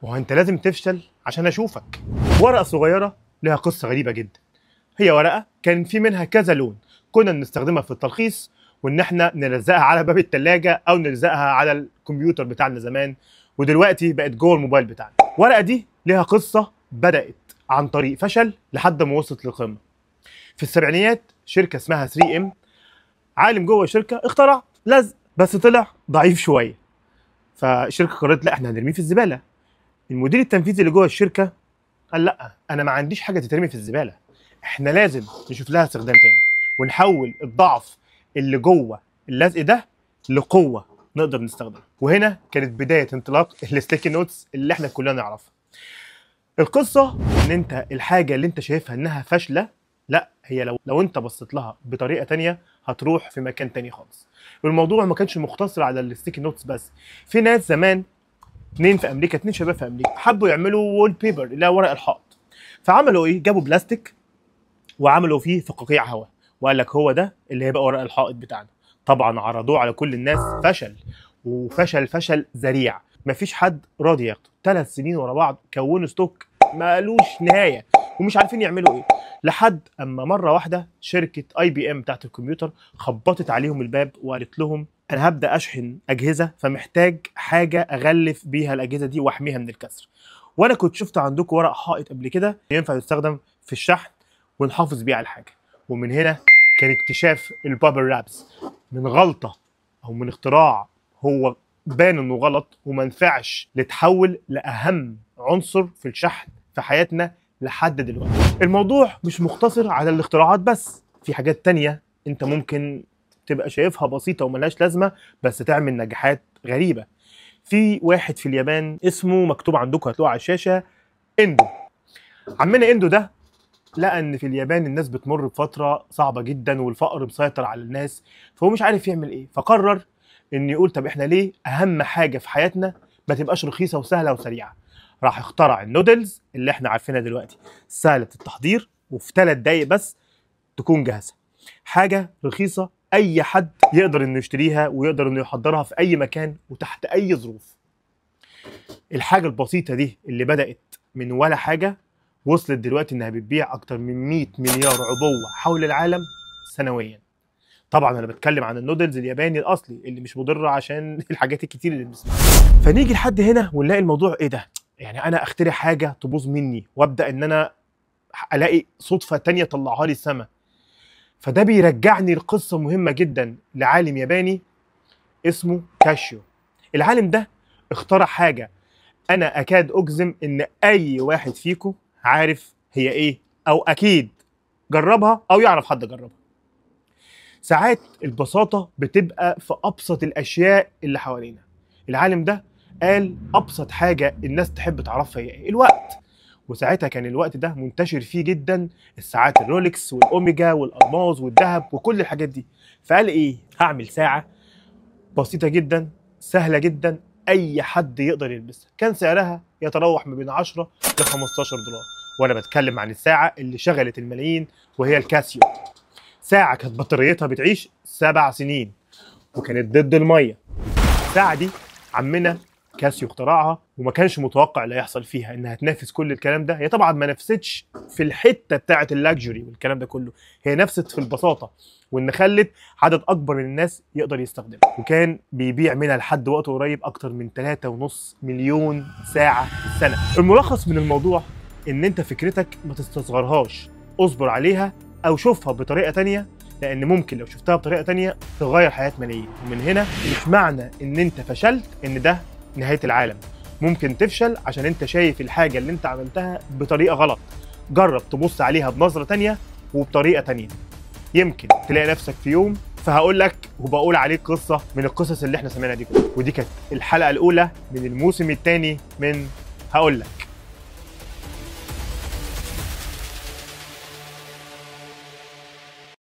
وهو انت لازم تفشل عشان اشوفك. ورقه صغيره لها قصه غريبه جدا. هي ورقه كان في منها كذا لون، كنا بنستخدمها في التلخيص وان احنا نلزقها على باب الثلاجه او نلزقها على الكمبيوتر بتاعنا زمان، ودلوقتي بقت جوه الموبايل بتاعنا. الورقه دي لها قصه بدات عن طريق فشل لحد ما وصلت للقمه. في السبعينيات شركه اسمها 3M، عالم جوه الشركه اخترع لزق بس طلع ضعيف شويه، فالشركه قررت لا احنا هنرميه في الزباله. المدير التنفيذي اللي جوه الشركه قال لا انا ما عنديش حاجه تترمي في الزباله، احنا لازم نشوف لها استخدام تاني ونحول الضعف اللي جوه اللزق ده لقوه نقدر نستخدمها. وهنا كانت بدايه انطلاق الستيكي نوتس اللي احنا كلنا نعرفها. القصه ان انت الحاجه اللي انت شايفها انها فاشله، لا هي لو انت بصيت لها بطريقه تانيه هتروح في مكان تاني خالص. والموضوع ما كانش مقتصر على الستيكي نوتس بس، في ناس زمان اتنين شباب في امريكا حبوا يعملوا وول بيبر اللي هو ورق الحائط. فعملوا ايه؟ جابوا بلاستيك وعملوا فيه فقاقيع هواء وقال لك هو ده اللي هيبقى ورق الحائط بتاعنا. طبعا عرضوه على كل الناس، فشل فشل ذريع، مفيش حد راضي ياخده. 3 سنين ورا بعض كونوا ستوك مالوش نهايه ومش عارفين يعملوا ايه، لحد اما مره واحده شركه IBM بتاعت الكمبيوتر خبطت عليهم الباب وقالت لهم انا هبدا اشحن اجهزه، فمحتاج حاجه اغلف بيها الاجهزه دي واحميها من الكسر. وانا كنت شفت عندكم ورق حائط قبل كده ينفع يستخدم في الشحن ونحافظ بيه على الحاجه. ومن هنا كان اكتشاف البابل رابس من غلطه او من اختراع هو بان انه غلط وما نفعش، لتحول لاهم عنصر في الشحن في حياتنا لحد دلوقتي. الموضوع مش مقتصر على الاختراعات بس، في حاجات تانية انت ممكن تبقى شايفها بسيطه وملهاش لازمه بس تعمل نجاحات غريبه. في واحد في اليابان اسمه مكتوب عندكم هتلاقوه على الشاشه، اندو. عمنا اندو ده لقى ان في اليابان الناس بتمر بفتره صعبه جدا والفقر مسيطر على الناس، فهو مش عارف يعمل ايه، فقرر ان يقول طب احنا ليه اهم حاجه في حياتنا ما تبقاش رخيصه وسهله وسريعه. راح اخترع النودلز اللي احنا عارفينها دلوقتي، سهله التحضير وفي 3 دقايق بس تكون جاهزه. حاجه رخيصه اي حد يقدر انه يشتريها ويقدر انه يحضرها في اي مكان وتحت اي ظروف. الحاجه البسيطه دي اللي بدات من ولا حاجه وصلت دلوقتي انها بتبيع اكتر من 100 مليار عبوه حول العالم سنويا. طبعا انا بتكلم عن النودلز الياباني الاصلي اللي مش مضر عشان الحاجات الكتير اللي بنسمعها. فنيجي لحد هنا ونلاقي الموضوع ايه ده؟ يعني انا اخترع حاجه تبوظ مني وابدا ان انا الاقي صدفه تانية طلعها لي السما. فده بيرجعني لقصه مهمه جدا لعالم ياباني اسمه كاشيو. العالم ده اخترع حاجه انا اكاد اجزم ان اي واحد فيكم عارف هي ايه او اكيد جربها او يعرف حد جربها. ساعات البساطه بتبقى في ابسط الاشياء اللي حوالينا. العالم ده قال ابسط حاجه الناس تحب تعرفها هي ايه؟ الوقت. وساعتها كان الوقت ده منتشر فيه جدا الساعات الرولكس والاوميجا والالماظ والذهب وكل الحاجات دي. فقال ايه؟ هعمل ساعه بسيطه جدا سهله جدا اي حد يقدر يلبسها. كان سعرها يتراوح ما بين 10 ل 15 دولار، وانا بتكلم عن الساعه اللي شغلت الملايين وهي الكاسيو. ساعه كانت بطاريتها بتعيش 7 سنين وكانت ضد الميه. الساعه دي عمنا كاسيو اخترعها وما كانش متوقع اللي هيحصل فيها انها تنافس كل الكلام ده. هي طبعا ما نفستش في الحته بتاعه اللاكجري والكلام ده كله، هي نفست في البساطه وان خلت عدد اكبر من الناس يقدر يستخدمها، وكان بيبيع منها لحد وقت قريب اكتر من 3.5 مليون ساعه في السنه. الملخص من الموضوع ان انت فكرتك ما تستصغرهاش، اصبر عليها او شوفها بطريقه تانية، لان ممكن لو شفتها بطريقه تانية تغير حياه ملايين. ومن هنا مش معنى ان انت فشلت ان ده نهايه العالم. ممكن تفشل عشان انت شايف الحاجه اللي انت عملتها بطريقه غلط. جرب تبص عليها بنظره تانية وبطريقه تانية، يمكن تلاقي نفسك في يوم. فهقول لك وبقول عليك قصه من القصص اللي احنا سمعناها دي كلها. ودي كانت الحلقه الاولى من الموسم الثاني من هقول لك.